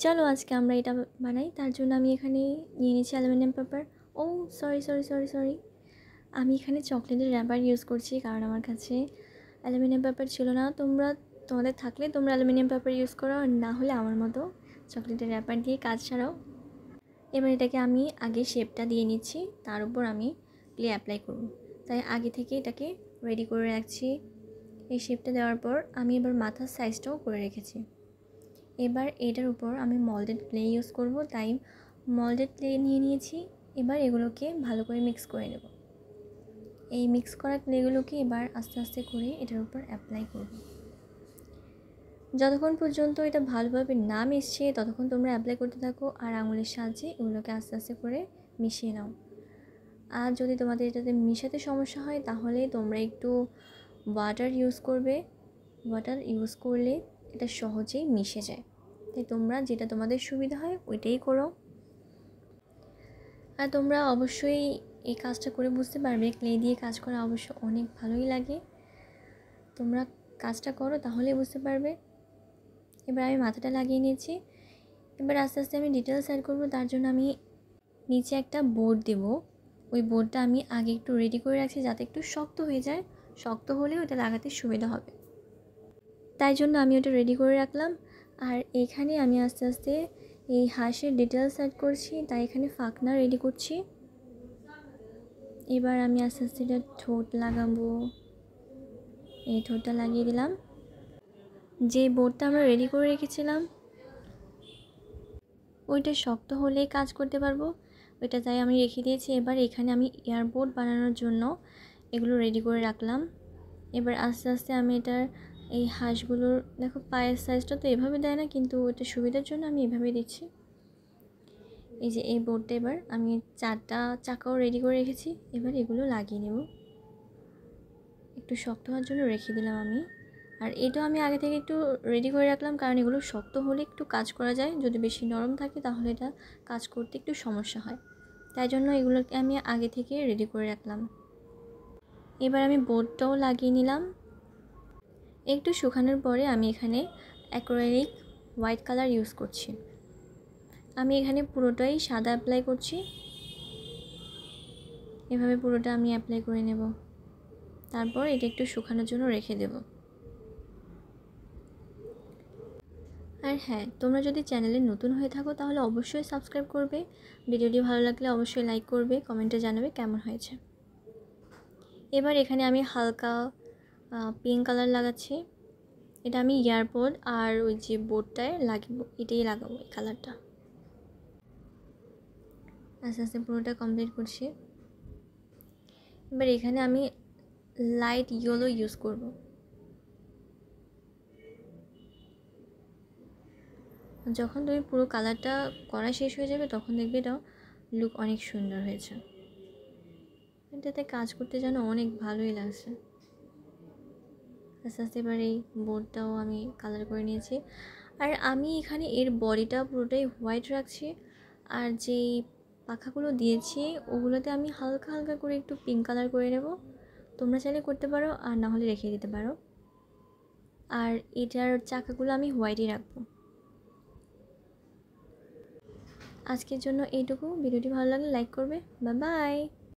চলো আজকে আমরা এটা বানাই। তার জন্য আমি এখানে নিয়ে নিয়েছি অ্যালুমিনিয়াম পেপার। ও সরি, আমি এখানে চকলেটের র্যাপার ইউজ করছি, কারণ আমার কাছে অ্যালুমিনিয়াম পেপার ছিল না। তোমাদের থাকলে তোমরা অ্যালুমিনিয়াম পেপার ইউজ করো, আর না হলে আমার মতো চকলেটের র্যাপার দিয়ে কাজ সারাও। এবার এটাকে আমি আগে শেপটা দিয়ে নিচ্ছি, তার উপর আমি ক্লে অ্যাপ্লাই করব। তাই আগে থেকে এটাকে রেডি করে রাখছি। এই শেপটা দেওয়ার পর আমি এবার মাথার সাইজটাও করে রেখেছি। এবার এটার উপর আমি মল্ডেড ক্লে ইউজ করব, তাই মল্ডেড ক্লে নিয়ে নিয়েছি। এবার এগুলোকে ভালো করে মিক্স করে নেব। এই মিক্স করা ক্লেগুলোকে এবার আস্তে আস্তে করে এটার উপর অ্যাপ্লাই করব। যতক্ষণ পর্যন্ত এটা ভালোভাবে না মিশছে ততক্ষণ তোমরা অ্যাপ্লাই করতে থাকো, আর আঙুলের সাহায্যে এগুলোকে আস্তে আস্তে করে মিশিয়ে নাও। আর যদি তোমাদের এটাতে মিশাতে সমস্যা হয় তাহলে তোমরা একটু ওয়াটার ইউজ করবে। ওয়াটার ইউজ করলে এটা সহজেই মিশে যায়। তাই তোমরা যেটা তোমাদের সুবিধা হয় ওইটাই করো। আর তোমরা অবশ্যই এই কাজটা করে বুঝতে পারবে ক্লে দিয়ে কাজ করা অবশ্য অনেক ভালোই লাগে। তোমরা কাজটা করো তাহলেই বুঝতে পারবে। এবার আমি মাথাটা লাগিয়ে নিয়েছি। এবার আস্তে আস্তে আমি ডিটেলস অ্যাড করবো। তার জন্য আমি নিচে একটা বোর্ড দেব। ওই বোর্ডটা আমি আগে একটু রেডি করে রাখছি যাতে একটু শক্ত হয়ে যায়। শক্ত হলেও ওটা লাগাতে সুবিধা হবে, তাই জন্য আমি ওটা রেডি করে রাখলাম। আর এইখানে আমি আস্তে আস্তে এই হাঁসের ডিটেলস অ্যাড করছি, তাই এখানে ফাঁকনা রেডি করছি। এবার আমি আস্তে আস্তে এটা ঠোঁট লাগাবো। এই ঠোঁটটা লাগিয়ে দিলাম। যে বোর্ডটা আমরা রেডি করে রেখেছিলাম ওইটা শক্ত হলেই কাজ করতে পারবো, ওইটা তাই আমি রেখে দিয়েছি। এবার এখানে আমি এয়ারবোর্ড বানানোর জন্য এগুলো রেডি করে রাখলাম। এবার আস্তে আস্তে আমি এটার এই হাঁসগুলোর দেখো পায়ের সাইজটা তো এভাবে দেয় না, কিন্তু এটা সুবিধার জন্য আমি এভাবে দিচ্ছি। এই যে এই বোর্ডটা এবার আমি 4টা চাকাও রেডি করে রেখেছি। এবার এগুলো লাগিয়ে নেব। একটু শক্ত হওয়ার জন্য রেখে দিলাম আমি। আর এটা আমি আগে থেকে একটু রেডি করে রাখলাম, কারণ এগুলো শক্ত হলে একটু কাজ করা যায়, যদি বেশি নরম থাকে তাহলে এটা কাজ করতে একটু সমস্যা হয়। তাই জন্য এগুলোকে আমি আগে থেকে রেডি করে রাখলাম। এবার আমি বোর্ডটাও লাগিয়ে নিলাম। একটু শুকানোর পরে আমি এখানে অ্যাক্রিলিক হোয়াইট কালার ইউজ করছি। আমি এখানে পুরোটাই সাদা অ্যাপ্লাই করছি। এভাবে পুরোটা আমি অ্যাপ্লাই করে নেব। তারপর এটা একটু শুকানোর জন্য রেখে দেব। আর হ্যাঁ, তোমরা যদি চ্যানেলে নতুন হয়ে থাকো তাহলে অবশ্যই সাবস্ক্রাইব করবে। ভিডিওটি ভালো লাগলে অবশ্যই লাইক করবে, কমেন্টে জানাবে কেমন হয়েছে। এবার এখানে আমি হালকা পিঙ্ক কালার লাগাচ্ছি। এটা আমি এয়ারপড আর ওই যে বোর্ডটায় লাগাবো, এটাই লাগাবো এই কালারটা। আস্তে আস্তে পুরোটা কমপ্লিট করছি। এবার এখানে আমি লাইট ইয়েলো ইউজ করব। যখন তুমি পুরো কালারটা করা শেষ হয়ে যাবে তখন দেখবে এটা লুক অনেক সুন্দর হয়েছে। এটাতে কাজ করতে যেন অনেক ভালোই লাগছে। আস্তে আস্তে এবার এই বোর্ডটাও আমি কালার করে নিয়েছি। আর আমি এখানে এর বডিটা পুরোটাই হোয়াইট রাখছি, আর যেই পাখাগুলো দিয়েছি ওগুলোতে আমি হালকা হালকা করে একটু পিঙ্ক কালার করে নেব। তোমরা চাইলে করতে পারো, আর না হলে রেখে দিতে পারো। আর এটার চাকাগুলো আমি হোয়াইটই রাখবো। আজকের জন্য এইটুকু। ভিডিওটি ভালো লাগলে লাইক করবে। Bye bye.